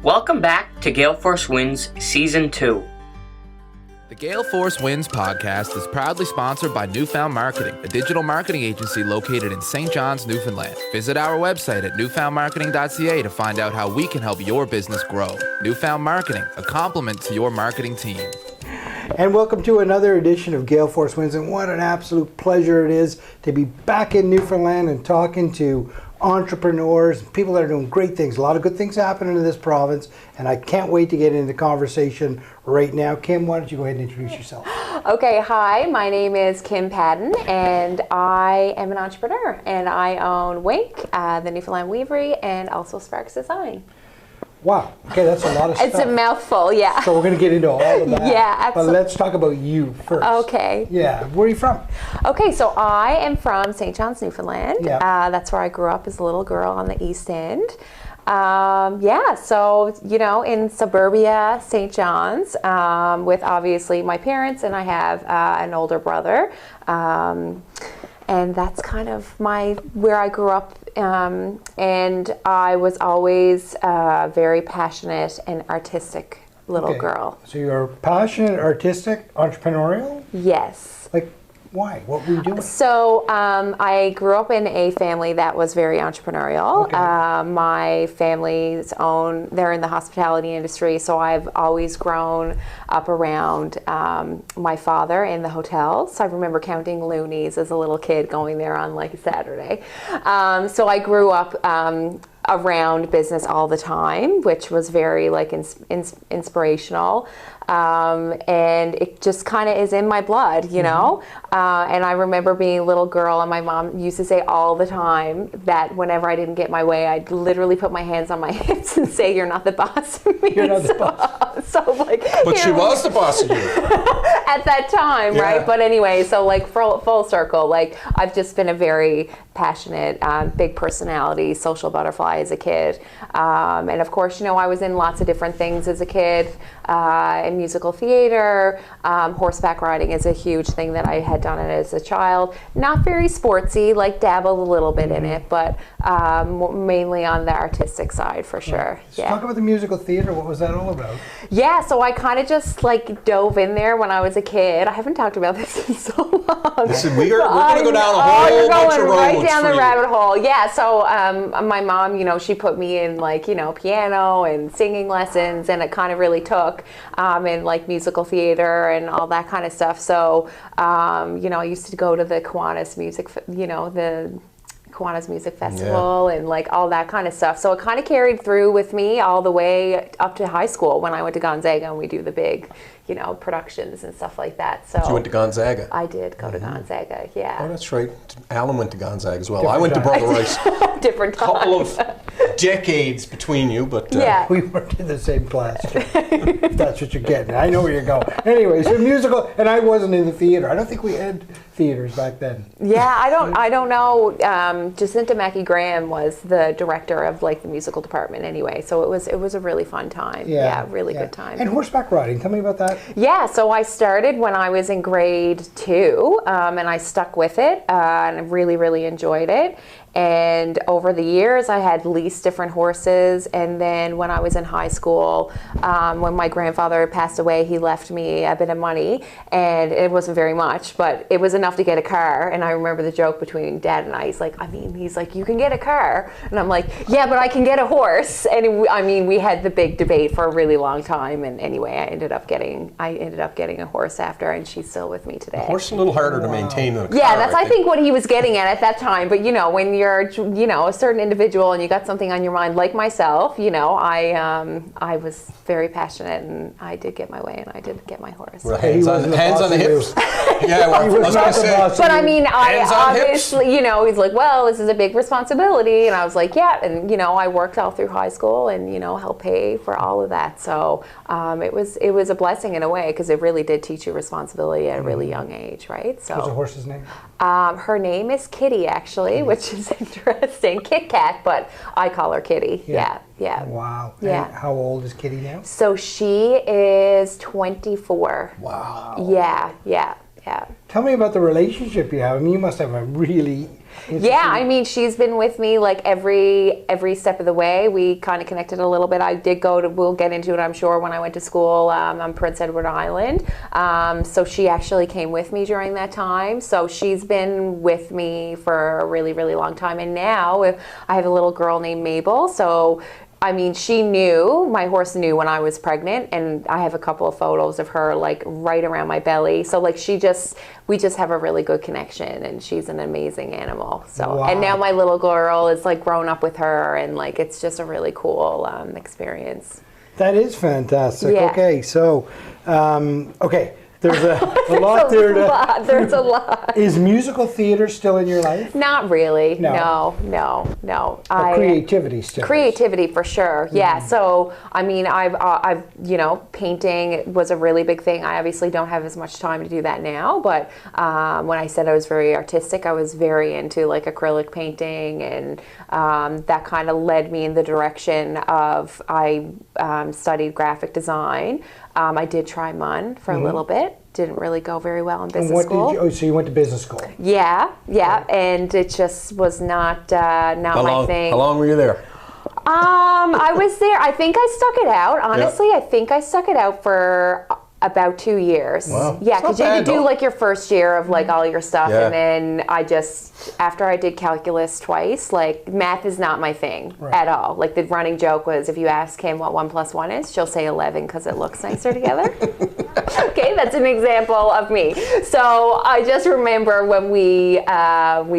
Welcome back to Gale Force Winds Season 2. The Gale Force Winds podcast is proudly sponsored by Newfound Marketing, a digital marketing agency located in St. John's, Newfoundland. Visit our website at newfoundmarketing.ca to find out how we can help your business grow. Newfound Marketing, a complement to your marketing team. And welcome to another edition of Gale Force Winds, and what an absolute pleasure it is to be back in Newfoundland and talking to entrepreneurs, people that are doing great things. A lot of good things happening in this province, and I can't wait to get into the conversation right now. Kim, why don't you go ahead and introduce yourself? Okay, hi, my name is Kim Paddon, and I am an entrepreneur, and I own Whink, the Newfoundland Weavery, and also Sparks Design. Wow, okay, that's a lot of stuff. It's a mouthful, yeah. So we're going to get into all of that. Yeah, absolutely. But let's talk about you first. Okay. Yeah, where are you from? Okay, so I am from St. John's, Newfoundland. Yeah. That's where I grew up as a little girl on the East End. So, you know, in suburbia, St. John's, with obviously my parents, and I have an older brother. And that's kind of where I grew up. And I was always very passionate and artistic little girl. So you're passionate, artistic, entrepreneurial? Yes. Like, why? What were you doing? So I grew up in a family that was very entrepreneurial. Okay. My family's they're in the hospitality industry, so I've always grown up around my father in the hotels. So I remember counting loonies as a little kid going there on like a Saturday. So I grew up around business all the time, which was very like inspirational. And it just kind of is in my blood, you know? And I remember being a little girl, and my mom used to say all the time that whenever I didn't get my way, I'd literally put my hands on my hips and say, "You're not the boss of me." You're not the boss. So like, but she was the boss of you. At that time, Yeah. right? But anyway, so like full circle, like I've just been a very passionate, big personality, social butterfly as a kid. And of course, you know, I was in lots of different things as a kid, in musical theater. Horseback riding is a huge thing that I had done it as a child. Not very sportsy, like dabbled a little bit in it, but mainly on the artistic side for sure. So talk about the musical theater. What was that all about? Yeah, so I kind of just like dove in there when I was a kid. I haven't talked about this in so long. Listen, we're going to go down a whole bunch of roads right down for the you. rabbit hole. Yeah, so my mom, you know, she put me in like, you know, piano and singing lessons, and it kind of really took in like musical theater and all that kind of stuff. So, you know, I used to go to the Kiwanis Music Festival and like all that kind of stuff. So it kind of carried through with me all the way up to high school when I went to Gonzaga, and we do the big, you know, productions and stuff like that. So You went to Gonzaga. I did go to Gonzaga, yeah. Oh, that's right. Alan went to Gonzaga as well. I went to Brother Rice. Different times. Couple of decades between you, but Yeah. We weren't in the same class, if that's what you're getting. I know where you're going. Anyway, so musical, and I wasn't in the theater. I don't think we had theaters back then. Yeah, I don't know. Jacinta Mackey Graham was the director of like the musical department anyway, so it was a really fun time. Yeah, really good time. And horseback riding, tell me about that. Yeah, so I started when I was in grade 2, and I stuck with it, and I really, really enjoyed it. And over the years, I had leased different horses. And then when I was in high school, when my grandfather passed away, he left me a bit of money. And it wasn't very much, but it was enough to get a car. And I remember the joke between Dad and I. He's like, you can get a car. And I'm like, yeah, but I can get a horse. And we had the big debate for a really long time. And anyway, I ended up getting a horse after, and she's still with me today. a horse is a little harder to maintain than a car. Yeah, that's I think what he was getting at that time. But you know, when you're a certain individual and you got something on your mind, like myself, you know, I was very passionate, and I did get my way, and I did get my horse. Well, hands on the hips. Yeah, well, I was going to say. But I mean, I Hands on hips. obviously, you know, he's like, well, this is a big responsibility, and I was like, yeah, and you know, I worked all through high school, and you know, helped pay for all of that. So it was a blessing in a way, because it really did teach you responsibility at a really young age, right? So What's the horse's name? her name is Kitty, actually, which is interesting. Kit Kat, but I call her Kitty. Yeah. Wow. Yeah. And how old is Kitty now? So she is 24. Wow. Yeah. Tell me about the relationship you have. I mean, you must have a really Yeah, I mean, she's been with me like every step of the way. We kind of connected a little bit. I did we'll get into it, I'm sure, when I went to school on Prince Edward Island. So she actually came with me during that time. So she's been with me for a really, really long time. And now I have a little girl named Mabel. So I mean, my horse knew when I was pregnant, and I have a couple of photos of her like right around my belly. So like we just have a really good connection, and she's an amazing animal. So, and now my little girl is like grown up with her, and like it's just a really cool experience. That is fantastic. Yeah. Okay, so, there's a lot there. There's a lot. Is musical theater still in your life? Not really. No. No. Creativity still. Creativity for sure. Yeah. So I mean, I've painting was a really big thing. I obviously don't have as much time to do that now, but when I said I was very artistic, I was very into like acrylic painting, and that kind of led me in the direction of I studied graphic design. I did try MUN for a little bit. Didn't really go very well in business school. So you went to business school? Yeah, and it just was not my thing. How long were you there? I was there. I think I stuck it out. Honestly, I think I stuck it out for about 2 years. Wow. Yeah, because you had to do like your first year of like all your stuff, Yeah. and then after I did calculus twice, like math is not my thing at all. Like the running joke was, if you ask him what 1 + 1 is, she'll say 11 because it looks nicer together. Okay, that's an example of me. So I just remember when we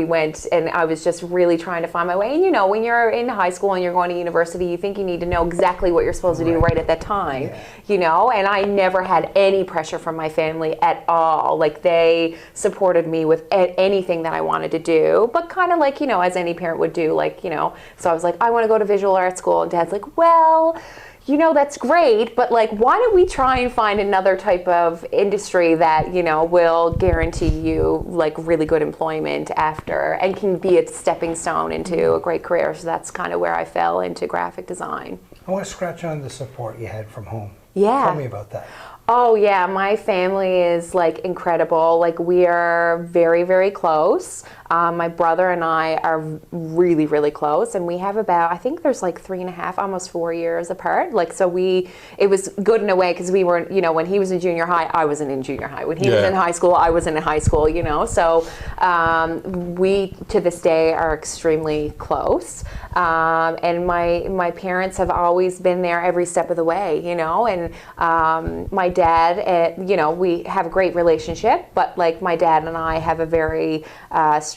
went, and I was just really trying to find my way. And when you're in high school and you're going to university, you think you need to know exactly what you're supposed to do right at that time. And I never had any pressure from my family at all. Like they supported me with anything that I wanted to do, but kind of like, as any parent would do, like, so I was like, I want to go to visual arts school. And Dad's like, well, that's great, but like, why don't we try and find another type of industry that, will guarantee you like really good employment after and can be a stepping stone into a great career. So that's kind of where I fell into graphic design. I want to scratch on the support you had from home. Yeah. Tell me about that. Oh yeah, my family is like incredible. Like we are very, very close. My brother and I are really, really close, and we have about, I think there's like 3.5, almost 4 years apart. Like, so it was good in a way because we were, when he was in junior high, I wasn't in junior high. When he was in high school, I was in high school, So we, to this day, are extremely close. And my parents have always been there every step of the way, and my dad, we have a great relationship, but like my dad and I have a very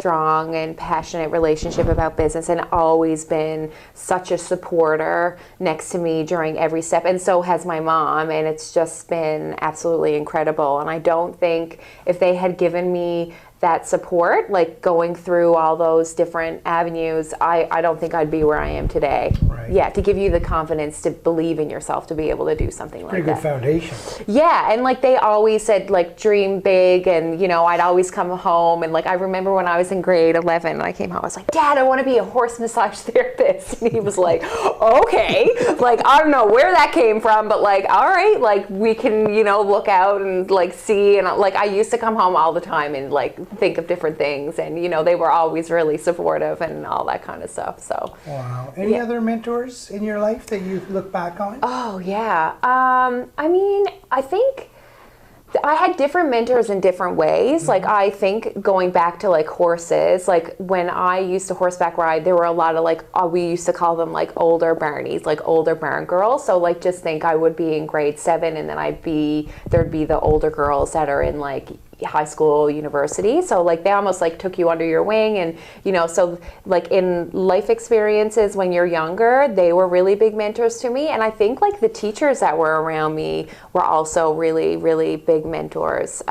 strong and passionate relationship about business, and always been such a supporter next to me during every step, and so has my mom, and it's just been absolutely incredible. And I don't think if they had given me that support, like going through all those different avenues, I don't think I'd be where I am today. Right. Yeah, to give you the confidence to believe in yourself to be able to do something like that. Pretty good foundation. Yeah, and like they always said, like dream big, and I'd always come home, and like I remember when I was in grade 11 and I came home, I was like, Dad, I want to be a horse massage therapist. And he was like, okay, like I don't know where that came from, but like, all right, like we can, look out and like see, and like I used to come home all the time and like think of different things, and they were always really supportive and all that kind of stuff. So wow. Any other mentors in your life that you look back on? Oh yeah, I mean, I think I had different mentors in different ways. Like I think going back to like horses, like when I used to horseback ride, there were a lot of like, we used to call them like older Barneys, like older barn girls. So like just think I would be in grade 7, and then there'd be the older girls that are in like high school, university. So like they almost like took you under your wing, and so like in life experiences when you're younger, they were really big mentors to me. And I think like the teachers that were around me were also really, really big mentors.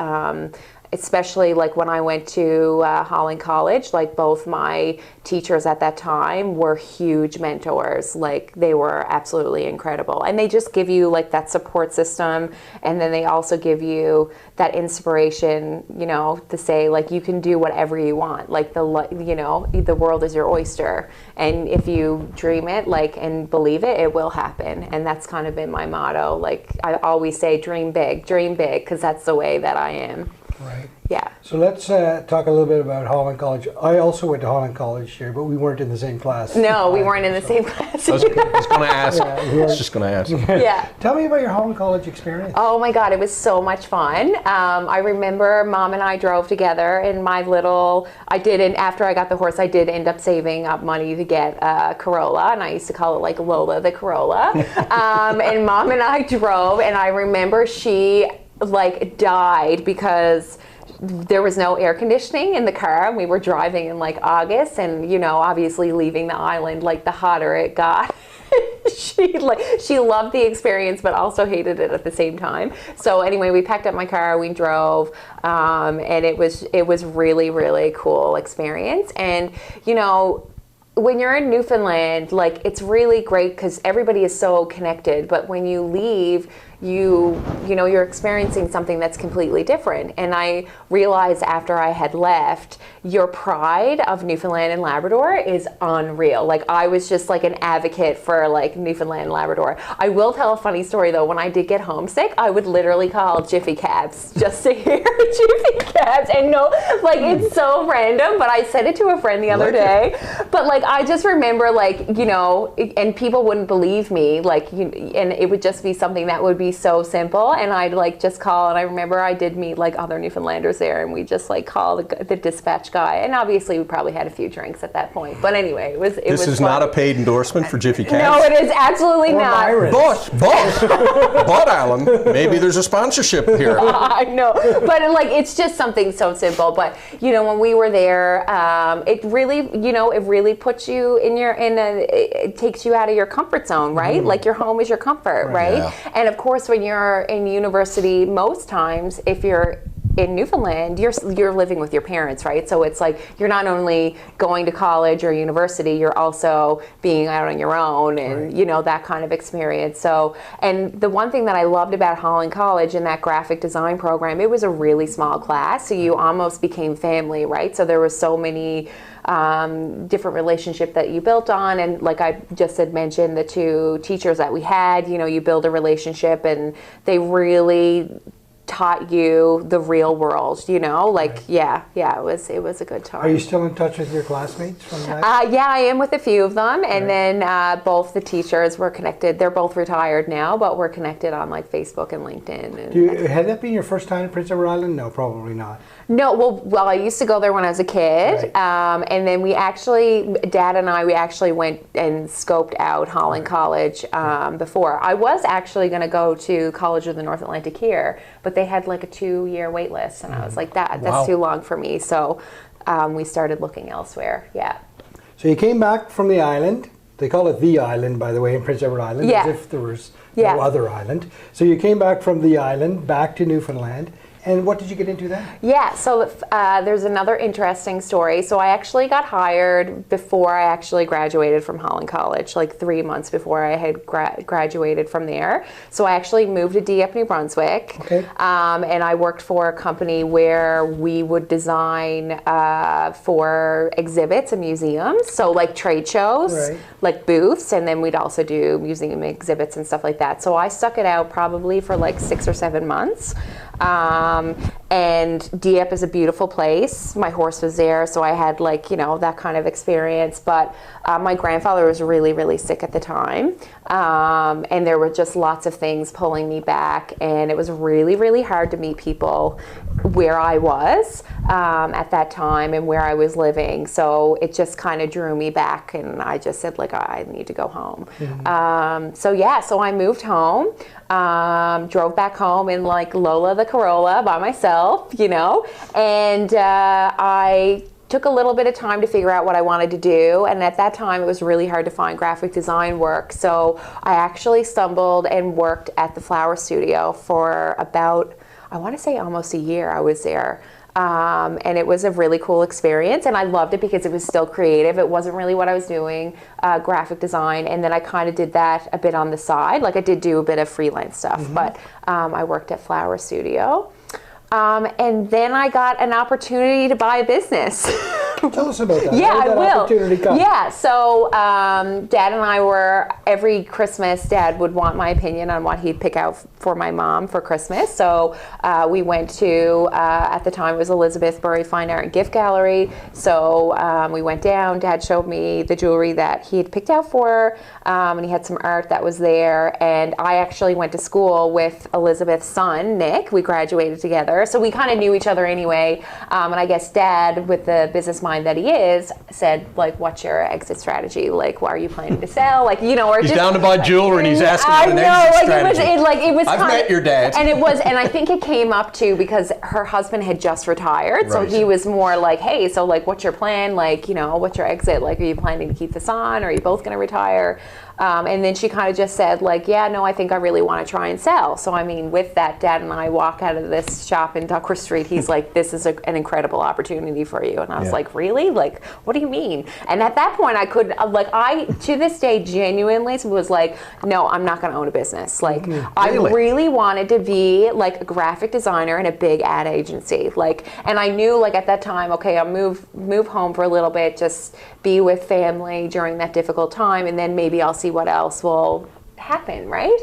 Especially like when I went to Holland College, like both my teachers at that time were huge mentors. Like they were absolutely incredible. And they just give you like that support system. And then they also give you that inspiration, to say like you can do whatever you want. Like the world is your oyster. And if you dream it like and believe it, it will happen. And that's kind of been my motto. Like I always say, dream big, because that's the way that I am. Right. Yeah. So let's talk a little bit about Holland College. I also went to Holland College here, but we weren't in the same class. No, we weren't in the same class. I was going to ask. Yeah, I was just going to ask. Yeah. Tell me about your Holland College experience. Oh my God, it was so much fun. I remember Mom and I drove together in my little, after I got the horse, I did end up saving up money to get a Corolla, and I used to call it like Lola the Corolla. And Mom and I drove, and I remember she like died because there was no air conditioning in the car, and we were driving in like August, and obviously leaving the island, like the hotter it got. She loved the experience but also hated it at the same time. So anyway, we packed up my car, we drove, and it was really, really cool experience. And when you're in Newfoundland, like, it's really great because everybody is so connected, but when you leave, you're experiencing something that's completely different. And I realized after I had left, your pride of Newfoundland and Labrador is unreal. Like, I was just like an advocate for like Newfoundland and Labrador. I will tell a funny story though. When I did get homesick, I would literally call Jiffy Cabs just to hear Jiffy Cabs. And it's so random, but I said it to a friend the other day. But like, I just remember and people wouldn't believe me, and it would just be something that would be so simple, and I'd like just call. And I remember I did meet like other Newfoundlanders there, and we just like called the dispatch guy, and obviously we probably had a few drinks at that point. But anyway, This is not a paid endorsement for Jiffy Cabs. No, it is absolutely not. But Alan, maybe there's a sponsorship here. I know, but it's just something so simple. But when we were there, it really puts you it takes you out of your comfort zone, right? Mm-hmm. Like, your home is your comfort, right? Yeah. And of course, when you're in university, most times, if you're in Newfoundland, you're living with your parents, right? So it's like you're not only going to college or university, you're also being out on your own, and right. That kind of experience. So, and the one thing that I loved about Holland College in that graphic design program, it was a really small class, so you almost became family, right? So there was so many different relationship that you built on, and like I just had mentioned, the two teachers that we had, you build a relationship, and they really taught you the real world, right. Yeah, it was a good time. Are you still in touch with your classmates from that? Yeah, I am with a few of them, and then both the teachers were connected. They're both retired now, but we're connected on like Facebook and LinkedIn. Had that been your first time in Prince Edward Island? No, probably not. No, well, I used to go there when I was a kid, right. And then Dad and I went and scoped out Holland College before. I was actually going to go to College of the North Atlantic here, but they had like a 2-year wait list, and I was like, that's too long for me. So we started looking elsewhere. Yeah. So you came back from the island. They call it the island, by the way, in Prince Edward Island, as if there was no other island. So you came back from the island back to Newfoundland. And what did you get into then? Yeah, so there's another interesting story. So I actually got hired before I actually graduated from Holland College, like 3 months before I had graduated from there. So I actually moved to Dieppe, New Brunswick. Okay. And I worked for a company where we would design for exhibits and museums. So like trade shows, like booths, and then we'd also do museum exhibits and stuff like that. So I stuck it out probably for like 6 or 7 months. And Dieppe is a beautiful place. My horse was there, so I had that kind of experience. But my grandfather was really, really sick at the time. And there were just lots of things pulling me back. And it was really, really hard to meet people where I was at that time and where I was living. So it just kind of drew me back. And I just said, I need to go home. Mm-hmm. So I moved home. Drove back home in Lola the Corolla by myself, and I took a little bit of time to figure out what I wanted to do. And at that time, it was really hard to find graphic design work. So I actually stumbled and worked at the flower studio for about, I want to say almost a year I was there. And it was a really cool experience, and I loved it because it was still creative. It wasn't really what I was doing, graphic design, and then I kind of did that a bit on the side. I did do a bit of freelance stuff, but I worked at Flower Studio. And then I got an opportunity to buy a business. Tell us about that. Yeah, How did I that will. opportunity come? Yeah, so Dad and I were, every Christmas, Dad would want my opinion on what he'd pick out for my mom for Christmas. So we went to, at the time it was Elizabethbury Fine Art and Gift Gallery. So we went down, Dad showed me the jewelry that he had picked out for her, and he had some art that was there. And I actually went to school with Elizabeth's son, Nick. We graduated together. So we kind of knew each other anyway. And I guess Dad, with the business mind that he is, said, like, what's your exit strategy? Like, what are you planning to sell? Like, you know, or He's just down to buy jewelry and he's asking for an exit strategy. It was I've kind met your dad. And it was, and I think it came up too because her husband had just retired. So Right. he was more like, hey, so like, what's your plan? Like, you know, what's your exit? Like, are you planning to keep this on? Are you both going to retire? And then she kind of just said, like, yeah, no, I think I really want to try and sell. So, I mean, with that, Dad and I walk out of this shop in Duckworth Street. He's like, this is an incredible opportunity for you. And I was like, really? Like, what do you mean? And at that point, I couldn't, like, I, to this day, genuinely was like, no, I'm not going to own a business. Like, I really wanted to be, like, a graphic designer in a big ad agency. Like, and I knew, like, at that time, okay, I'll move home for a little bit, just be with family during that difficult time, and then maybe I'll see what else will happen, right?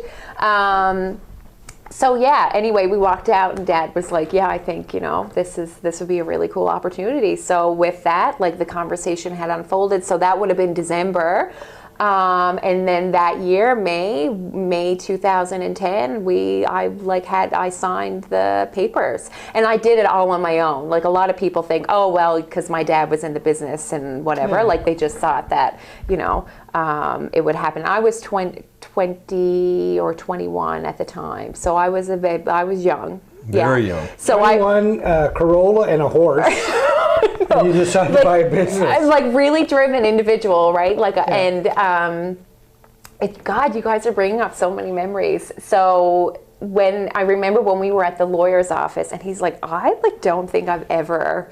So yeah, anyway, we walked out and Dad was like, yeah, I think, you know, this would be a really cool opportunity. So with that, like, the conversation had unfolded. So that would have been December. And then that year, May 2010, I signed the papers, and I did it all on my own. Like, a lot of people think, oh, well, because my dad was in the business and whatever, like, they just thought that, you know, it would happen. I was 20 or 21 at the time, so I was young. Very young. So 21, Corolla and a horse. And you decided to buy a business. I'm like really driven individual, right? Like, and God, you guys are bringing up so many memories. So when I remember when we were at the lawyer's office, and he's like, I don't think I've ever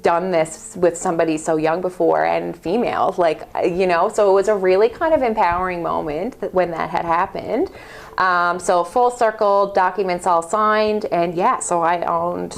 done this with somebody so young before, and female, you know. So it was a really kind of empowering moment when that had happened. So full circle, documents all signed, and so I owned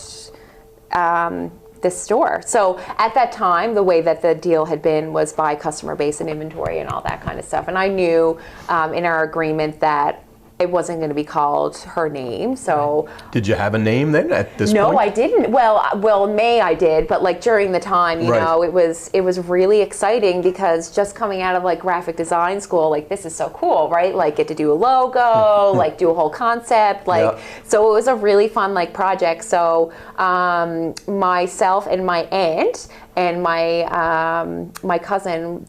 this store. So at that time, the way that the deal had been was by customer base and inventory and all that kind of stuff. And I knew in our agreement that it wasn't going to be called her name. So did you have a name then at this point? No, I didn't. Well, May I did, but like during the time, you know, it was really exciting because just coming out of like graphic design school, like this is so cool, right? Like get to do a logo, like do a whole concept, so it was a really fun like project. So myself and my aunt and my cousin,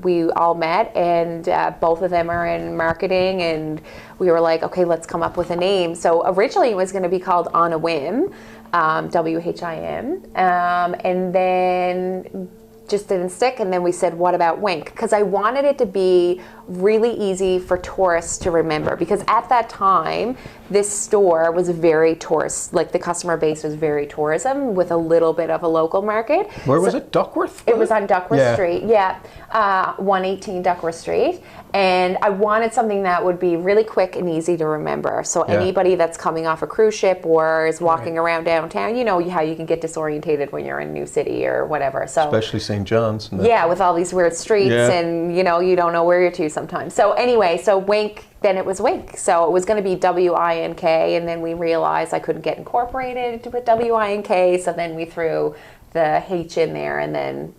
we all met, and both of them are in marketing, and we were like, okay, let's come up with a name. So originally it was going to be called On a Whim, WHIM, and then just didn't stick. And then we said, what about Whink? Because I wanted it to be really easy for tourists to remember, because at that time this store was very tourist, like the customer base was very tourism with a little bit of a local market. Where was it? Duckworth? It was on Duckworth Street, 118 Duckworth Street. And I wanted something that would be really quick and easy to remember. So anybody that's coming off a cruise ship or is walking around downtown, you know how you can get disorientated when you're in a new city or whatever. So especially St. John's. With all these weird streets and you know, you don't know where you're to sometimes. So anyway, so Whink, then it was Whink. So it was going to be WINK, and then we realized I couldn't get incorporated with WINK, so then we threw the H in there, and then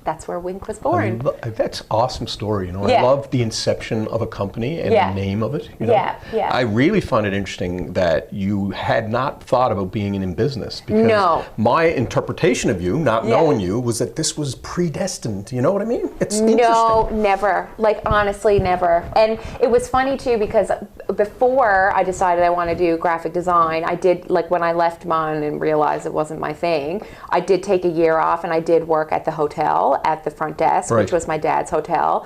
that's where Whink was born. That's an awesome story. You know, I love the inception of a company and the name of it. You know? I really find it interesting that you had not thought about being in business, because my interpretation of you, not knowing you, was that this was predestined. You know what I mean? It's interesting. No, never. Like honestly, never. And it was funny too, because before I decided I want to do graphic design, I did, like when I left Mon and realized it wasn't my thing, I did take a year off and I did work at the hotel at the front desk, which was my dad's hotel,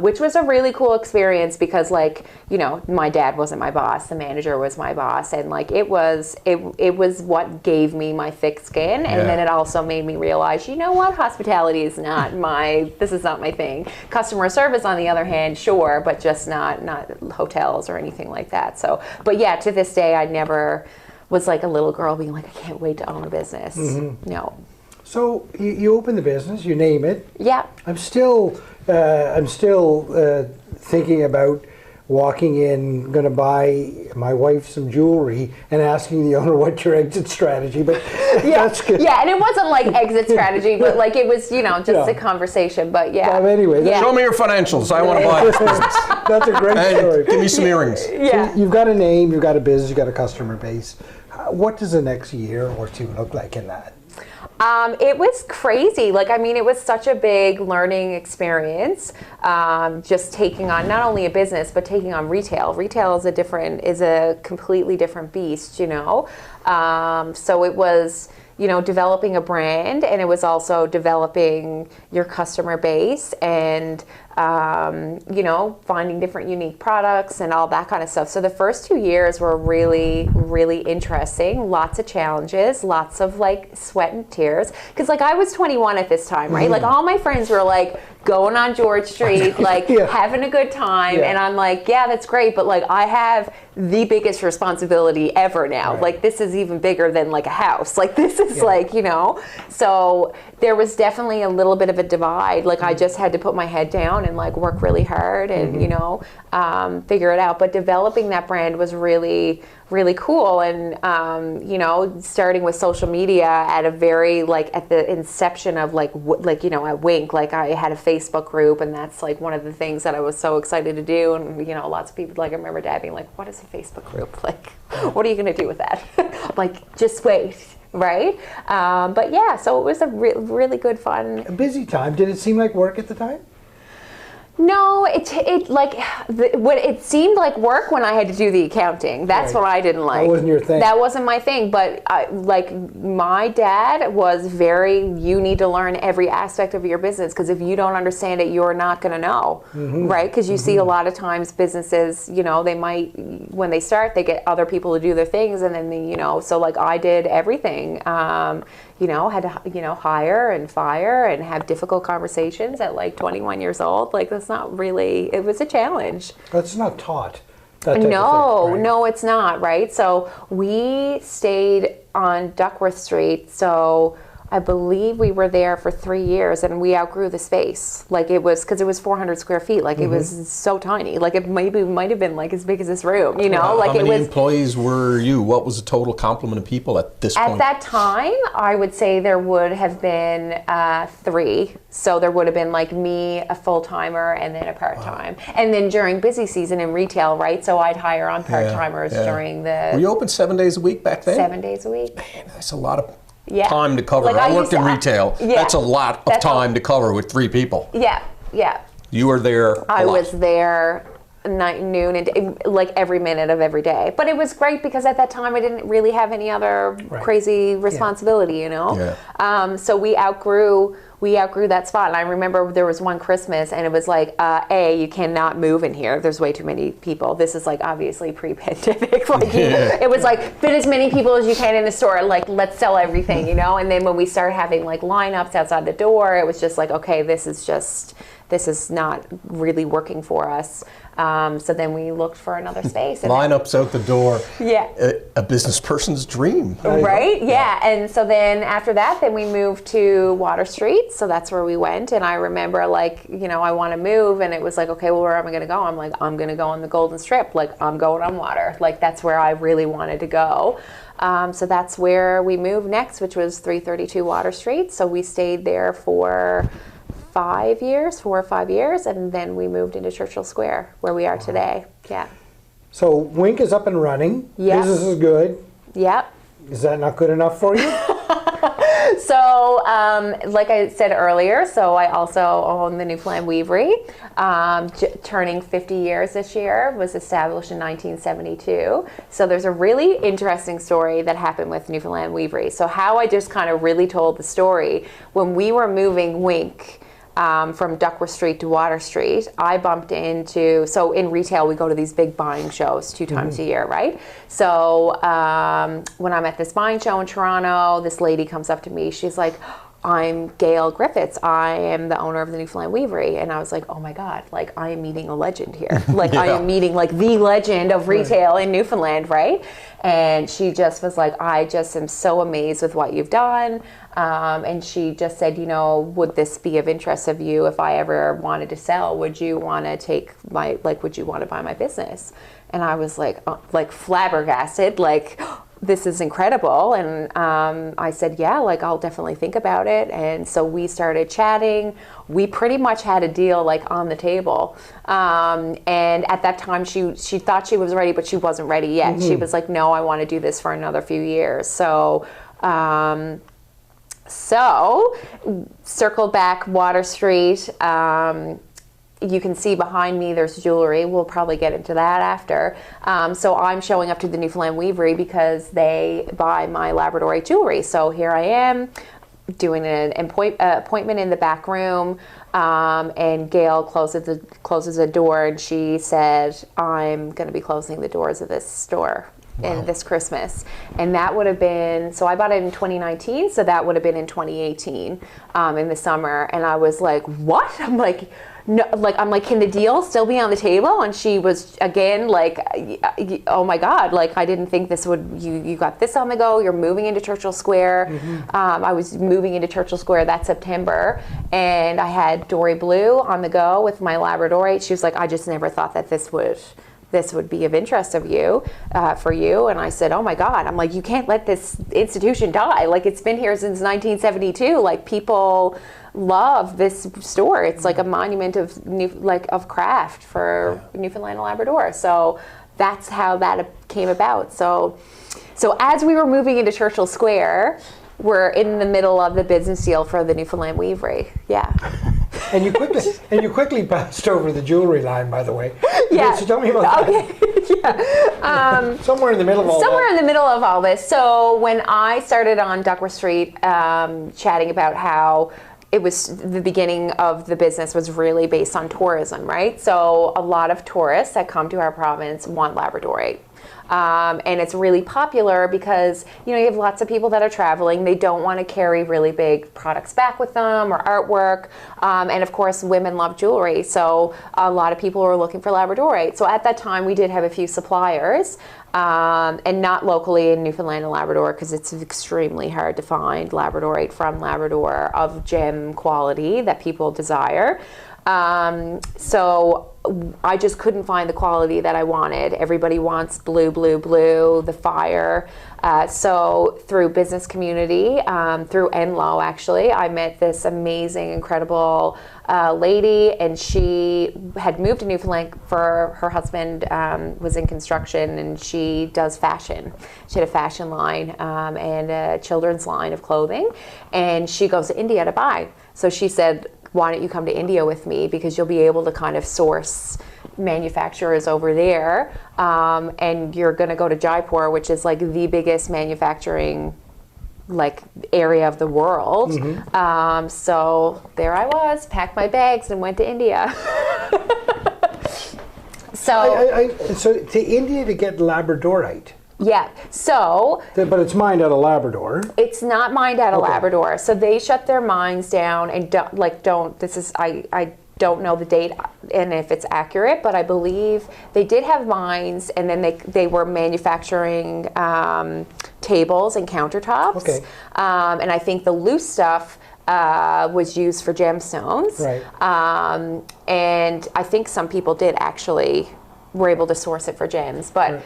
which was a really cool experience because, like, you know, my dad wasn't my boss, the manager was my boss, and like it was what gave me my thick skin, and then it also made me realize, you know what, hospitality is not this is not my thing. Customer service, on the other hand, sure, but just not hotels or anything like that. So, but yeah, to this day, I never was like a little girl being like, I can't wait to own a business. No. So you open the business, you name it. Yeah. I'm still thinking about walking in, going to buy my wife some jewelry and asking the owner what's your exit strategy, but that's good. Yeah, and it wasn't like exit strategy, but like it was, just a conversation, but yeah. Well, anyway. Show me your financials. I want to buy this business. That's a great story. Give me some earrings. Yeah. So you've got a name, you've got a business, you've got a customer base. What does the next year or two look like in that? It was crazy. It was such a big learning experience. Just taking on not only a business, but taking on retail. Retail is a completely different beast, So it was, developing a brand, and it was also developing your customer base and, finding different unique products and all that kind of stuff. So the first 2 years were really, really interesting. Lots of challenges, lots of sweat and tears. Because I was 21 at this time, right? All my friends were going on George Street, having a good time. And I'm yeah, that's great. But I have the biggest responsibility ever now. Right. This is even bigger than a house. This is So there was definitely a little bit of a divide. I just had to put my head down and work really hard and, figure it out. But developing that brand was really, really cool. And, starting with social media at a very, at the inception of at Whink, I had a Facebook group, and that's one of the things that I was so excited to do. And, lots of people, I remember Dad being what is a Facebook group? What are you going to do with that? Just wait. Right? But yeah, so it was a really good fun. A busy time. Did it seem like work at the time? No, it seemed like work when I had to do the accounting. That's what I didn't like. That wasn't your thing. That wasn't my thing. But my dad was you need to learn every aspect of your business, because if you don't understand it, you're not going to know, right? Because you see a lot of times businesses, they might, when they start, they get other people to do their things, and then so I did everything. Had to, hire and fire and have difficult conversations at 21 years old. That's not really, it was a challenge. That's not taught. No, it's not, right? So we stayed on Duckworth Street. So I believe we were there for 3 years, and we outgrew the space. It was, because it was 400 square feet. It was so tiny. It might have been as big as this room. How many employees were you? What was the total complement of people at this point? At that time, I would say there would have been 3. So there would have been me, a full-timer, and then a part-time. Wow. And then during busy season in retail, right? So I'd hire on part-timers during the... Were you open 7 days a week back then? 7 days a week. Man, that's a lot of time to cover. I worked in retail. That's a lot of time to cover with 3 people. Yeah. You were there I was there night, noon, and every minute of every day. But it was great because at that time I didn't really have any other crazy responsibility, So we outgrew that spot. And I remember there was one Christmas, and it was you cannot move in here. There's way too many people. This is obviously pre-pandemic. It was fit as many people as you can in the store. Let's sell everything, And then when we started having lineups outside the door, it was just okay, this is not really working for us. So then we looked for another space. And lineups out the door. Yeah. A business person's dream. Right? Yeah. And so then after that, then we moved to Water Street. So that's where we went. And I remember I want to move. And it was okay, well, where am I going to go? I'm I'm going to go on the Golden Strip. I'm going on water. That's where I really wanted to go. So that's where we moved next, which was 332 Water Street. So we stayed there for 4 or 5 years, and then we moved into Churchill Square, where we are today. Yeah. So Whink is up and running. Yep. Business is good. Yep. Is that not good enough for you? So, like I said earlier, so I also own the Newfoundland Weavery, turning 50 years this year, was established in 1972. So there's a really interesting story that happened with Newfoundland Weavery. So how I just kind of really told the story, when we were moving Whink, from Duckworth Street to Water Street, I bumped into, so in retail we go to these big buying shows 2 times a year, right? So when I'm at this buying show in Toronto, this lady comes up to me, she's like, I'm Gail Griffiths. I am the owner of the Newfoundland Weavery. And I was like, oh my God, like I am meeting a legend here. Like I am meeting like the legend of retail in Newfoundland, right? And she just was like, I just am so amazed with what you've done. And she just said, you know, would this be of interest of you if I ever wanted to sell? Would you want to take my, like, would you want to buy my business? And I was like flabbergasted, like, this is incredible. And I said, yeah, like I'll definitely think about it. And so we started chatting. We pretty much had a deal like on the table. And at that time she thought she was ready, but she wasn't ready yet. She was like, no, I want to do this for another few years. So circle back Water Street. You can see behind me there's jewelry. We'll probably get into that after. So I'm showing up to the Newfoundland Weavery because they buy my Labradorite jewelry. So here I am doing an appointment in the back room, and Gail closes the door, and she said, I'm going to be closing the doors of this store. Wow. In this Christmas. And that would have been, so I bought it in 2019, so that would have been in 2018 in the summer. And I was like, what? I'm like, no, I'm like, can the deal still be on the table? And she was again like, oh my God, like I didn't think this would, you got this on the go, you're moving into Churchill Square. I was moving into Churchill Square that September, and I had Dory Blue on the go with my Labradorite. She was like, I just never thought that this would be of interest of you, for you. And I said, oh my God, I'm like, you can't let this institution die. Like it's been here since 1972. Like people love this store. It's like a monument of of craft for Newfoundland and Labrador. So that's how that came about. So as we were moving into Churchill Square, we're in the middle of the business deal for the Newfoundland Weavery. Yeah. And you quickly passed over the jewelry line, by the way. Yeah. So tell me about that. Yeah. Somewhere in the middle of all Somewhere in the middle of all this. So when I started on Duckworth Street, chatting about how it was the beginning of the business was really based on tourism, right? So a lot of tourists that come to our province want Labradorite. And it's really popular because, you know, you have lots of people that are traveling. They don't want to carry really big products back with them or artwork. And of course, women love jewelry. So a lot of people were looking for Labradorite. So at that time, we did have a few suppliers, and not locally in Newfoundland and Labrador, because it's extremely hard to find Labradorite from Labrador of gem quality that people desire. So I just couldn't find the quality that I wanted. Everybody wants blue, blue, blue, the fire. So through business community, through Enlow actually, I met this amazing, incredible lady, and she had moved to Newfoundland for her husband was in construction, and she does fashion. She had a fashion line and a children's line of clothing, and she goes to India to buy. So she said, why don't you come to India with me, because you'll be able to kind of source manufacturers over there, and you're going to go to Jaipur, which is like the biggest manufacturing like area of the world. So there I was, packed my bags and went to India. So to India to get Labradorite. Yeah, so... But it's mined out of Labrador. It's not mined out of Labrador. So they shut their mines down and I don't know the date and if it's accurate, but I believe they did have mines, and then they were manufacturing tables and countertops. Okay. And I think the loose stuff was used for gemstones. Right. And I think some people did actually were able to source it for gems, but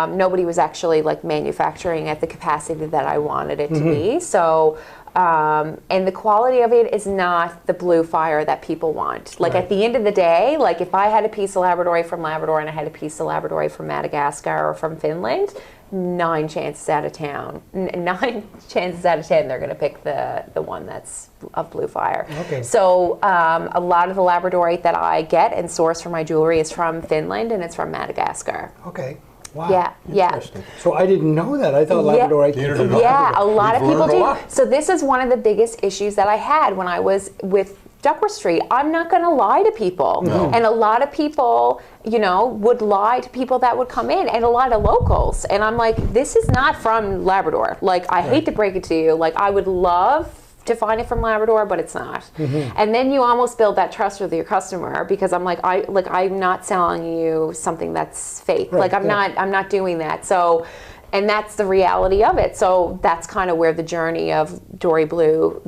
nobody was actually like manufacturing at the capacity that I wanted it to be. So, and the quality of it is not the blue fire that people want. Like at the end of the day, like if I had a piece of Labradorite from Labrador and I had a piece of Labradorite from Madagascar or from Finland, 9 chances out of 10 they're going to pick the one that's of blue fire. Okay. So a lot of the Labradorite that I get and source for my jewelry is from Finland, and it's from Madagascar. Okay. Wow. Yeah. So I didn't know that. I thought Labradorite. Yeah, a lot of people do. So this is one of the biggest issues that I had when I was with Duckworth Street. I'm not going to lie to people. No. And a lot of people, you know, would lie to people that would come in, and a lot of locals. And I'm like, this is not from Labrador. Like, I hate to break it to you. Like, I would love define it from Labrador, but it's not. And then you almost build that trust with your customer, because I'm like, I'm not selling you something that's fake. Right, like I'm not doing that. So, and that's the reality of it. So that's kind of where the journey of Dory Blue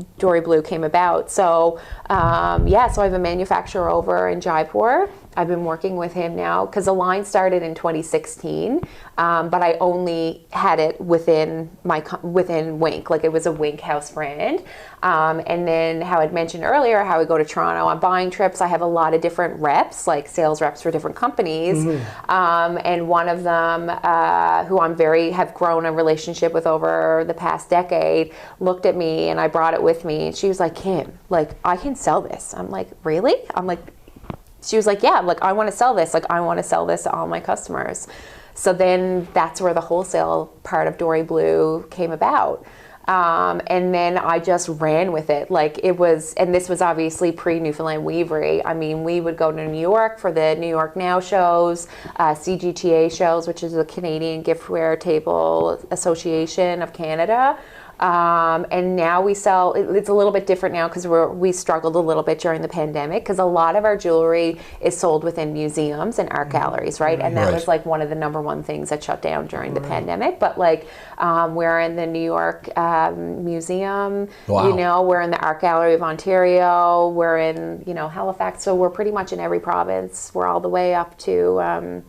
came about. So so I have a manufacturer over in Jaipur. I've been working with him now because the line started in 2016, but I only had it within Whink. Like, it was a Whink house brand. And then, how I'd mentioned earlier, how I go to Toronto on buying trips, I have a lot of different reps, like sales reps for different companies. And one of them, who have grown a relationship with over the past decade, looked at me, and I brought it with me, and she was like, Kim, like, I can sell this. I'm like, really? She was like, yeah, like, I want to sell this. Like, I want to sell this to all my customers. So then that's where the wholesale part of Dory Blue came about. And then I just ran with it. Like, it was, and this was obviously pre-Newfoundland Weavery. I mean, we would go to New York for the New York Now shows, CGTA shows, which is the Canadian Giftware Table Association of Canada. And now we sell, it's a little bit different now because we struggled a little bit during the pandemic, because a lot of our jewelry is sold within museums and art galleries, right? And that was like one of the number one things that shut down during the pandemic. But like, we're in the New York Museum, we're in the Art Gallery of Ontario, we're in, Halifax. So we're pretty much in every province. We're all the way up to,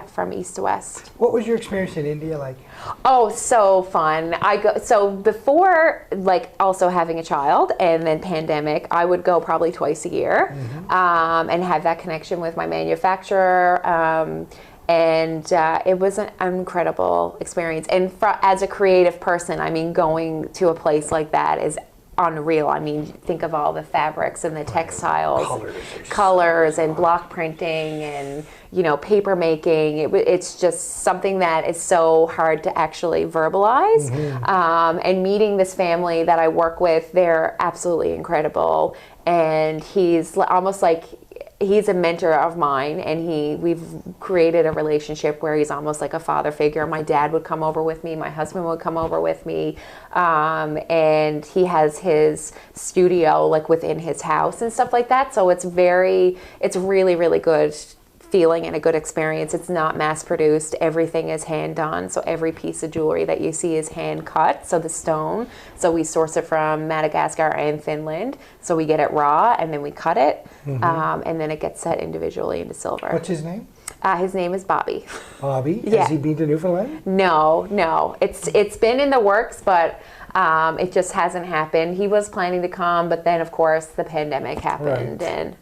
from east to west. What was your experience in India like? Oh, so fun. So before, like, also having a child and then pandemic, I would go probably twice a year, and have that connection with my manufacturer. And it was an incredible experience. And as a creative person, I mean, going to a place like that is unreal. I mean, think of all the fabrics and the textiles, colors and block printing and, paper making. It's just something that is so hard to actually verbalize. And meeting this family that I work with, they're absolutely incredible. And he's almost like, he's a mentor of mine, and we've created a relationship where he's almost like a father figure. My dad would come over with me, my husband would come over with me, and he has his studio like within his house and stuff like that. So it's really, really good feeling and a good experience. It's not mass produced. Everything is hand done. So every piece of jewelry that you see is hand cut. So the stone. So we source it from Madagascar and Finland. So we get it raw and then we cut it. And then it gets set individually into silver. What's his name? His name is Bobby. Bobby? Yeah. Has he been to Newfoundland? No. It's been in the works, but it just hasn't happened. He was planning to come, but then of course the pandemic happened. And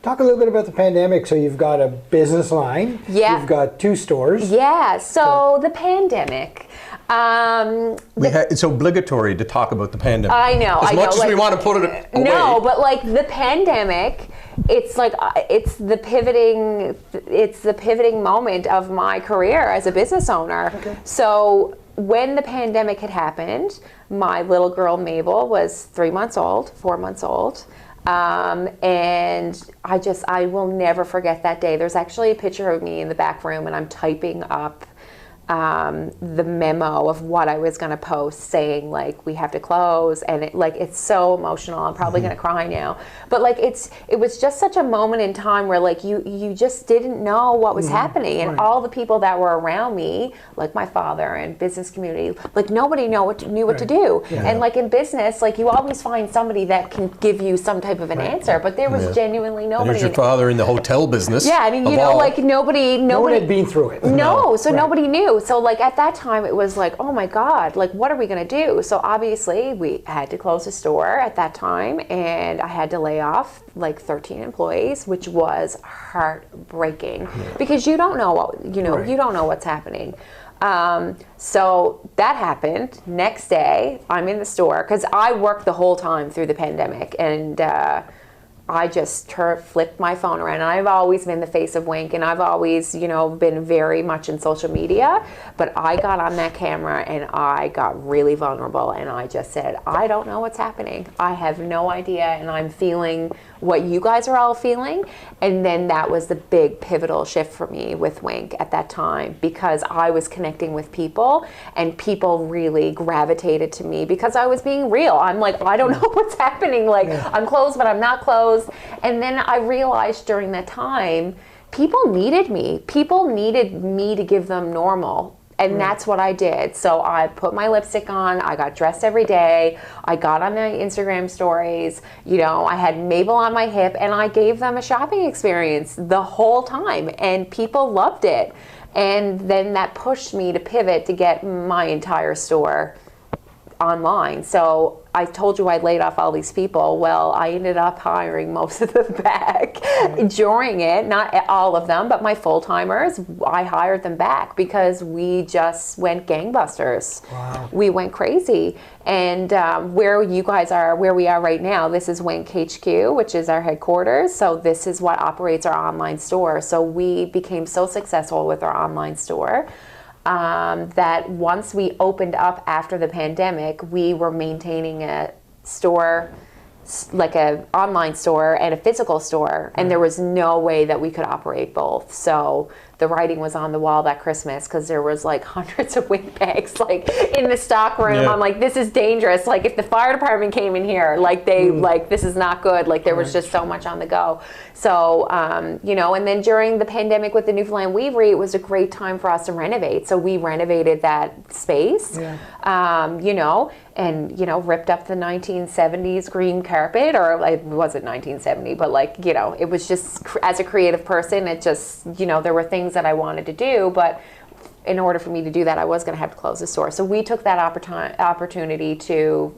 talk a little bit about the pandemic. So you've got a business line. Yeah. You've got 2 stores. Yeah. So the pandemic. It's obligatory to talk about the pandemic. I know. As much as we want to put it away. No, but like the pandemic, it's like it's the pivoting moment of my career as a business owner. Okay. So when the pandemic had happened, my little girl Mabel was 4 months old. And I will never forget that day. There's actually a picture of me in the back room, and I'm typing up the memo of what I was going to post, saying like, we have to close, and it's so emotional. I'm probably going to cry now, but like it was just such a moment in time where like you just didn't know what was happening, and all the people that were around me, like my father and business community, like nobody knew what to do. And like in business, like you always find somebody that can give you some type of an answer, but there was genuinely nobody. There's your father in the hotel business. Yeah, I mean, like nobody had been through it. No, so nobody knew. So like at that time it was like, oh my God, like what are we going to do? So obviously we had to close the store at that time, and I had to lay off like 13 employees, which was heartbreaking because you don't know you don't know what's happening. So that happened. Next day I'm in the store because I worked the whole time through the pandemic, and I just flipped my phone around. And I've always been the face of Whink, and I've always, been very much in social media. But I got on that camera and I got really vulnerable, and I just said, I don't know what's happening. I have no idea, and I'm feeling what you guys are all feeling. And then that was the big pivotal shift for me with Whink at that time, because I was connecting with people, and people really gravitated to me because I was being real. I'm like, I don't know what's happening. Like, I'm closed, but I'm not closed. And then I realized during that time, people needed me. People needed me to give them normal. And that's what I did. So I put my lipstick on, I got dressed every day, I got on my Instagram stories, I had Mabel on my hip, and I gave them a shopping experience the whole time, and people loved it. And then that pushed me to pivot to get my entire store online. So I told you I laid off all these people. Well, I ended up hiring most of them back during it. Not all of them, but my full-timers, I hired them back because we just went gangbusters. Wow. We went crazy. And where you guys are, where we are right now, this is Whink HQ, which is our headquarters. So this is what operates our online store. So we became so successful with our online store that once we opened up after the pandemic, we were maintaining a store, like an online store and a physical store, and there was no way that we could operate both. So the writing was on the wall that Christmas, because there was like hundreds of Whink bags like in the stock room. I'm like, this is dangerous. Like, if the fire department came in here, like they like, this is not good. Like, there was just so much on the go. So and then during the pandemic with the Newfoundland Weavery, it was a great time for us to renovate. So we renovated that space, and ripped up the 1970s green carpet, or it wasn't 1970, but it was just, as a creative person, it just, there were things that I wanted to do, but in order for me to do that, I was going to have to close the store. So we took that opportunity to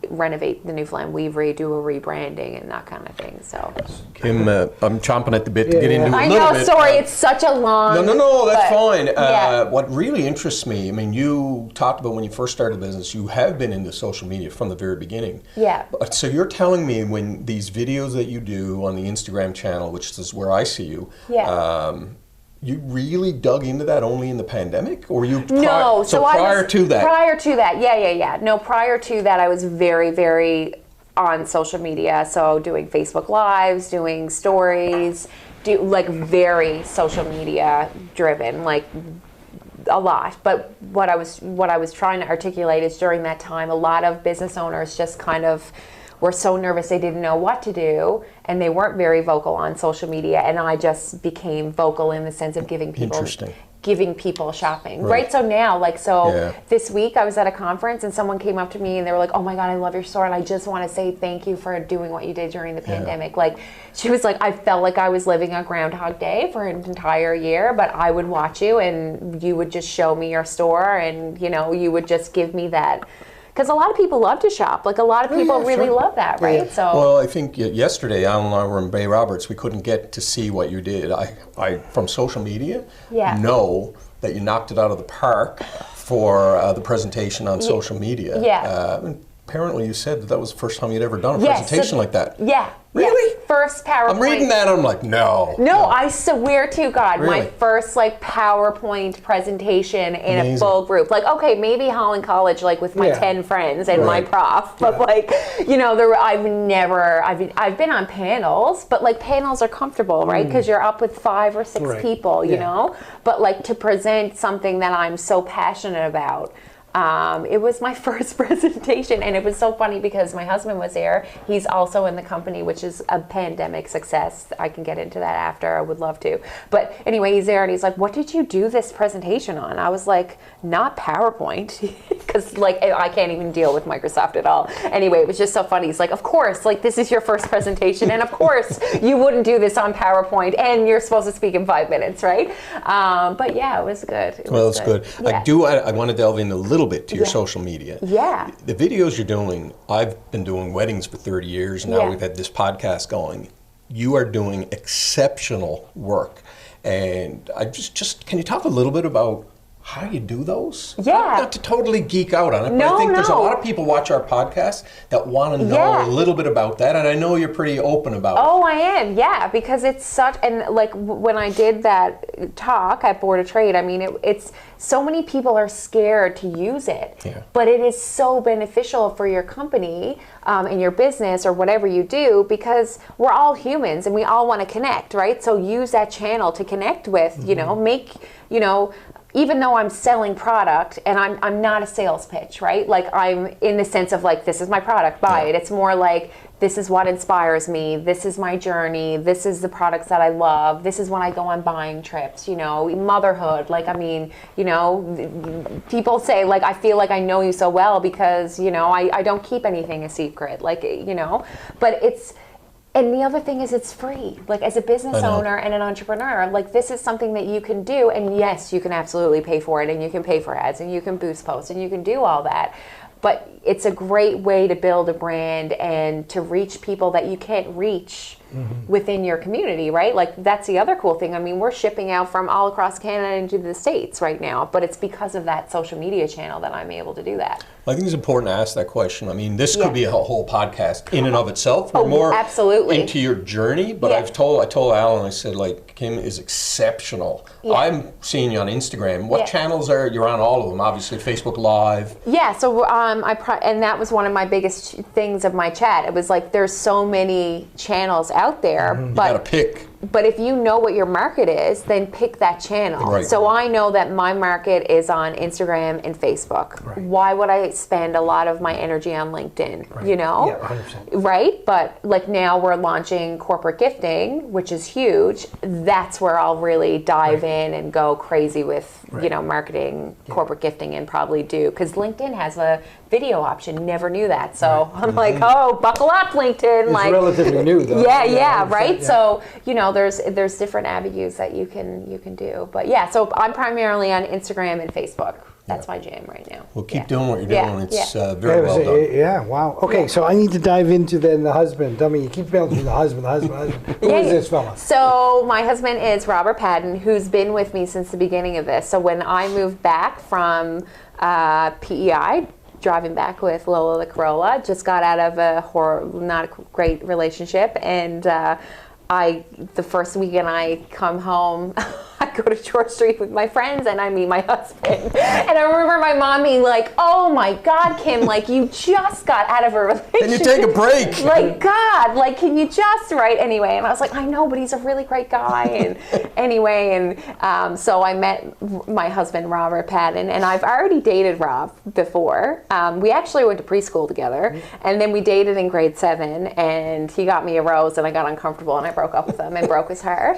renovate the Newfoundland Weavery, do a rebranding and that kind of thing. So Kim, I'm chomping at the bit to get into I a little know, bit. Sorry, it's such a long... No, that's fine. What really interests me, you talked about when you first started the business, you have been into social media from the very beginning. Yeah. So you're telling me when these videos that you do on the Instagram channel, which is where I see you, you really dug into that only in the pandemic? Or you No, prior to that? Prior to that, yeah. No, prior to that, I was very, very on social media. So doing Facebook Lives, doing stories, very social media driven, a lot. But what I was trying to articulate is during that time, a lot of business owners just kind of were so nervous they didn't know what to do, and they weren't very vocal on social media, and I just became vocal in the sense of giving people shopping. Right? So now, this week I was at a conference and someone came up to me and they were like, oh my God, I love your store, and I just want to say thank you for doing what you did during the pandemic. She was like, I felt like I was living a Groundhog Day for an entire year, but I would watch you and you would just show me your store, and you would just give me that. Because a lot of people love to shop. A lot of people really love that, right? Yeah. So, well, I think yesterday, Alan and I were in Bay Roberts. We couldn't get to see what you did. I from social media, know that you knocked it out of the park for the presentation on social media. Yeah. Apparently, you said that was the first time you'd ever done a presentation like that. Yeah. Really? First PowerPoint. I'm reading that and I'm like, no. No, I swear to God, my first PowerPoint presentation in a full group. Okay, maybe Holland College, with my 10 friends and my prof, but I've been on panels, but panels are comfortable, right? Because you're up with 5 or 6 people, you know? But to present something that I'm so passionate about. It was my first presentation, and it was so funny because my husband was there. He's also in the company, which is a pandemic success. I can get into that after. I would love to. But anyway, he's there, and he's like, what did you do this presentation on? I was like, not PowerPoint, because I can't even deal with Microsoft at all. Anyway, it was just so funny. He's like, of course, this is your first presentation, and of course you wouldn't do this on PowerPoint, and you're supposed to speak in 5 minutes, right? But yeah, it was good. It's good. Yeah. I want to delve into a little bit to your social media. Yeah. The videos you're doing, I've been doing weddings for 30 years. Now we've had this podcast going. You are doing exceptional work. And I just can you talk a little bit about how do you do those? Yeah. Not to totally geek out on it, but I think there's a lot of people watch our podcast that want to know a little bit about that, and I know you're pretty open about it. Oh, I am, yeah, because it's such, and like when I did that talk at Board of Trade, I mean, it's so many people are scared to use it, but it is so beneficial for your company and your business or whatever you do, because we're all humans and we all want to connect, right? So use that channel to connect with, you know, make, you know, even though I'm selling product and I'm not a sales pitch, right? Like I'm in the sense of like, this is my product, buy it. It's more like, this is what inspires me. This is my journey. This is the products that I love. This is when I go on buying trips, you know, motherhood. Like, I mean, you know, people say like, I feel like I know you so well because, you know, I don't keep anything a secret, like, you know, but it's, and the other thing is it's free. Like as a business owner and an entrepreneur, like this is something that you can do. And yes, you can absolutely pay for it, and you can pay for ads, and you can boost posts, and you can do all that. But it's a great way to build a brand and to reach people that you can't reach within your community, right? Like that's the other cool thing. I mean, we're shipping out from all across Canada into the States right now, but it's because of that social media channel that I'm able to do that. I think it's important to ask that question. I mean, this could be a whole podcast in and of itself. We're more into your journey, but I told Alan, I said, like, Kim is exceptional. I'm seeing you on Instagram. What channels are you're on? All of them, obviously. Facebook Live. Yeah, so and that was one of my biggest things of my chat. It was like, there's so many channels out there, but you gotta pick. But if you know what your market is, then pick that channel. Right. So I know that my market is on Instagram and Facebook. Right. Why would I spend a lot of my energy on LinkedIn? Right. You know? Yeah, 100%. Right? But like now we're launching corporate gifting, which is huge. That's where I'll really dive in and go crazy with, you know, marketing corporate gifting and probably do. Because LinkedIn has a video option. Never knew that. So I'm like, oh, buckle up, LinkedIn. It's like relatively new though. Yeah, right? Yeah. So, you know, there's different avenues that you can do. But yeah, so I'm primarily on Instagram and Facebook. That's my jam right now. Well, keep doing what you're doing. It's very well done. Yeah, wow. Okay, so I need to dive into then the husband. Tell me, you keep mentioning the husband. Who is this fella? So my husband is Robert Paddon, who's been with me since the beginning of this. So when I moved back from PEI, driving back with Lola the Corolla, just got out of not a great relationship, and the first weekend I come home, I go to George Street with my friends and I meet my husband. And I remember my mom being like, oh my God, Kim, like you just got out of a relationship. Can you take a break? Like, God, like, can you just, right? Anyway, and I was like, I know, but he's a really great guy. And anyway, and so I met my husband, Robert Paddon, and I've already dated Rob before. We actually went to preschool together, and then we dated in grade 7, and he got me a rose, and I got uncomfortable, and I broke up with him and broke his heart.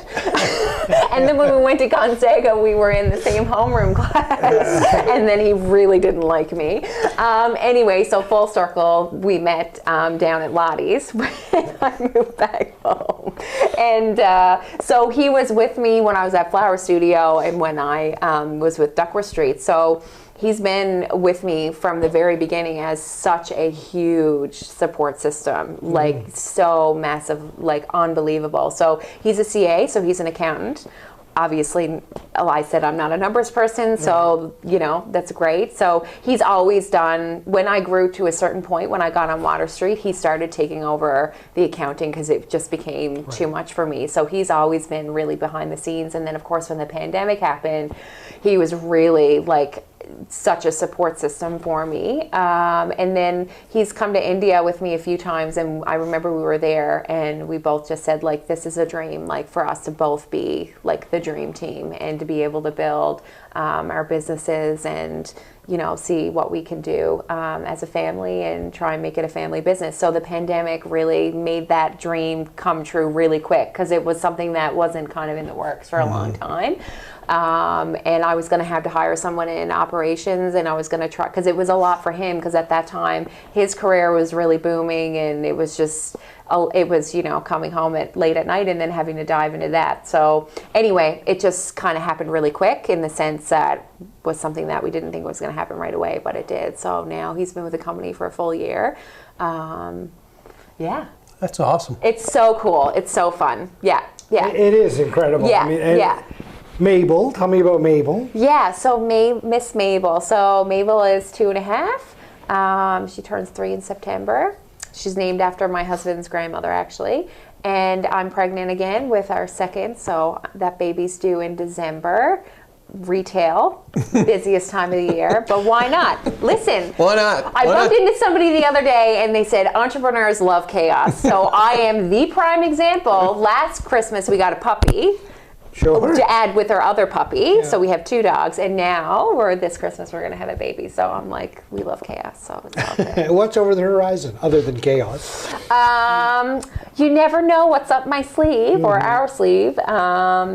And then when we went to Gonzaga, we were in the same homeroom class, and then he really didn't like me. Anyway, so full circle, we met down at Lottie's when I moved back home. And so he was with me when I was at Flower Studio and when I was with Duckworth Street. So he's been with me from the very beginning as such a huge support system, like so massive, like unbelievable. So he's a CA, so he's an accountant. Obviously, I said I'm not a numbers person, so, you know, that's great. So he's always done, when I grew to a certain point, when I got on Water Street, he started taking over the accounting because it just became too much for me. So he's always been really behind the scenes. And then, of course, when the pandemic happened, he was really like such a support system for me. And then he's come to India with me a few times, and I remember we were there and we both just said, like, this is a dream, like, for us to both be like the dream team and to be able to build our businesses and, you know, see what we can do as a family and try and make it a family business. So the pandemic really made that dream come true really quick, because it was something that wasn't kind of in the works for a long time. And I was going to have to hire someone in operations, and I was going to try, because it was a lot for him, because at that time his career was really booming, and it was just, it was, you know, coming home late at night and then having to dive into that. So anyway, it just kind of happened really quick, in the sense that it was something that we didn't think was going to happen right away, but it did. So now he's been with the company for a full year. Yeah. That's awesome. It's so cool. It's so fun. Yeah. Yeah. It is incredible. Yeah. I mean, Mabel, tell me about Mabel. Yeah, so Miss Mabel. So Mabel is 2.5. She turns 3 in September. She's named after my husband's grandmother, actually. And I'm pregnant again with our second, so that baby's due in December. Retail, busiest time of the year, but why not? Listen, why not? I bumped into somebody the other day and they said entrepreneurs love chaos. So I am the prime example. Last Christmas we got a puppy. Sure. To add with our other puppy, so we have 2 dogs, and now this Christmas we're going to have a baby. So I'm like, we love chaos, so it's all good. What's over the horizon other than chaos? You never know what's up my sleeve or our sleeve.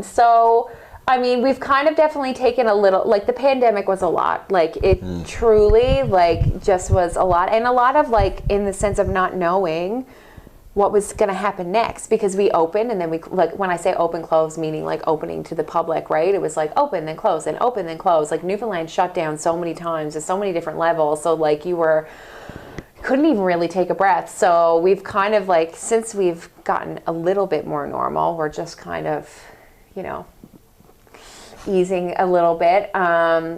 So I mean, we've kind of definitely taken a little, like the pandemic was a lot. Like it truly, like just was a lot, and a lot of like in the sense of not knowing what was going to happen next, because we opened and then we, like when I say open close, meaning like opening to the public, right? It was like open then close and open then close. Like Newfoundland shut down so many times at so many different levels. So like couldn't even really take a breath. So we've kind of like, since we've gotten a little bit more normal, we're just kind of, easing a little bit,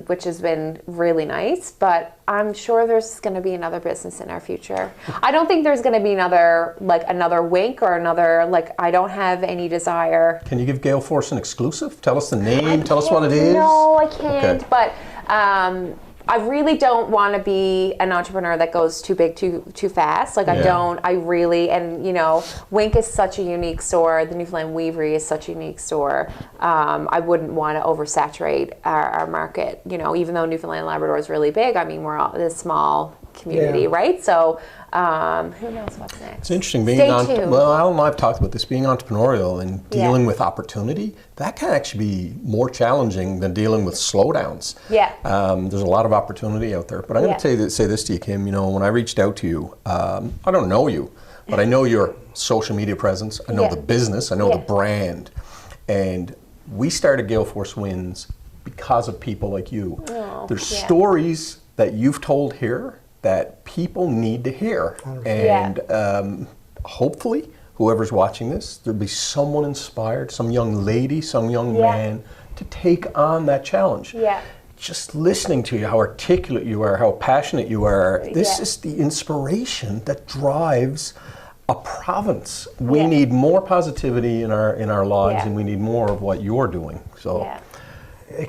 which has been really nice, but I'm sure there's going to be another business in our future. I don't think there's going to be another Whink or another, like, I don't have any desire. Can you give Gale Force an exclusive? Tell us the name, tell us what it is. No, I can't, okay. But I really don't want to be an entrepreneur that goes too big too fast. Like I really, and Whink is such a unique store. The Newfoundland Weavery is such a unique store. I wouldn't want to oversaturate our market. Even though Newfoundland Labrador is really big, I mean, we're all this small community, right? So who knows what's next? It's interesting being well, Al and I have talked about this, being entrepreneurial and dealing with opportunity. That can actually be more challenging than dealing with slowdowns. Yeah. There's a lot of opportunity out there. But I'm going to say this to you, Kim. When I reached out to you, I don't know you, but I know your social media presence. I know the business. I know the brand. And we started Gale Force Wins because of people like you. Oh, there's stories that you've told here that people need to hear. And hopefully, whoever's watching this, there'll be someone inspired, some young lady, some young man, to take on that challenge. Yeah. Just listening to you, how articulate you are, how passionate you are, this is the inspiration that drives a province. We need more positivity in our lives, and we need more of what you're doing. So. Yeah.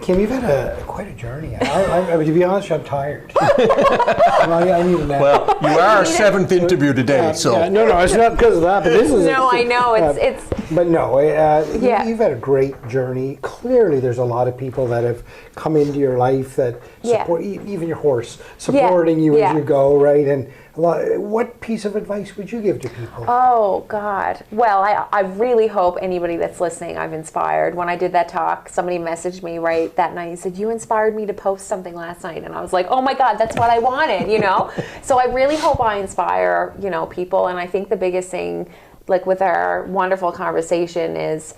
Kim, you've had quite a journey. I mean, to be honest, I'm tired. I need a nap. Well, you are our 7th interview today, so. No, it's not because of that, but this is. No, I know, it's. But no, you've had a great journey. Clearly, there's a lot of people that have come into your life that support, even your horse, supporting you as you go, right? And what piece of advice would you give to people? Oh, God. Well, I really hope anybody that's listening, I've inspired. When I did that talk, somebody messaged me right that night and said, you inspired me to post something last night. And I was like, oh my God, that's what I wanted, So I really hope I inspire, people. And I think the biggest thing, like with our wonderful conversation is,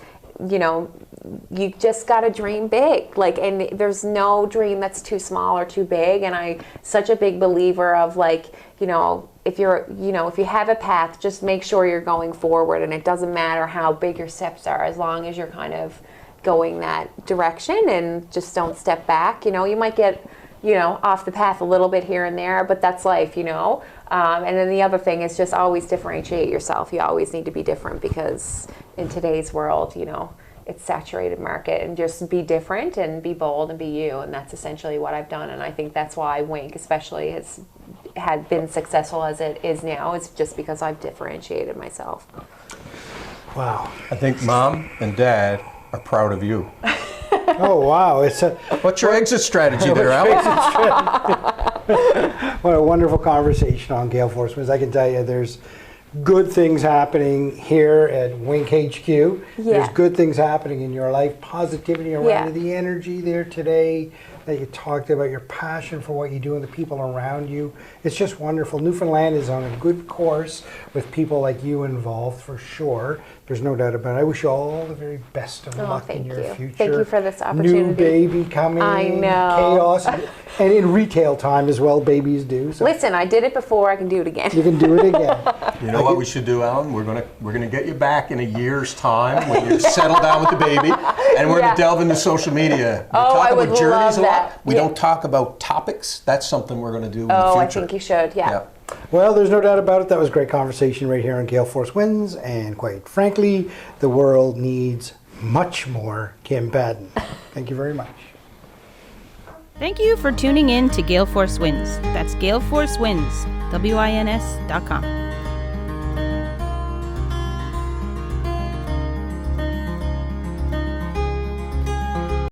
you just got to dream big. Like, and there's no dream that's too small or too big. And I'm such a big believer of like, if you have a path, just make sure you're going forward, and it doesn't matter how big your steps are, as long as you're kind of going that direction and just don't step back. You might get, off the path a little bit here and there, but that's life, And then the other thing is just always differentiate yourself. You always need to be different, because in today's world, it's saturated market, and just be different and be bold and be you. And that's essentially what I've done. And I think that's why Whink especially had been successful as it is now. It's just because I've differentiated myself. Wow. I think Mom and Dad are proud of you. Oh, wow. What's your exit strategy there, Al? What a wonderful conversation on Gale Force Wins. I can tell you there's good things happening here at Whink HQ. Yeah. There's good things happening in your life. Positivity around you, the energy there today that you talked about, your passion for what you do and the people around you. It's just wonderful. Newfoundland is on a good course with people like you involved, for sure. There's no doubt about it. I wish you all the very best of luck in your future. Thank you for this opportunity. New baby coming. I know. Chaos. And in retail time as well, babies do. So listen, I did it before. I can do it again. You can do it again. You know what we should do, Alan? We're gonna get you back in a year's time when you're settled down with the baby, and we're gonna delve into social media. We talk about journeys a lot. We don't talk about topics. That's something we're gonna do in the future. I think you should. Yeah. Well, there's no doubt about it. That was a great conversation right here on Gale Force Winds, and quite frankly, the world needs much more Kim Paddon. Thank you very much. Thank you for tuning in to Gale Force Winds. That's galeforcewinds, WINS.com.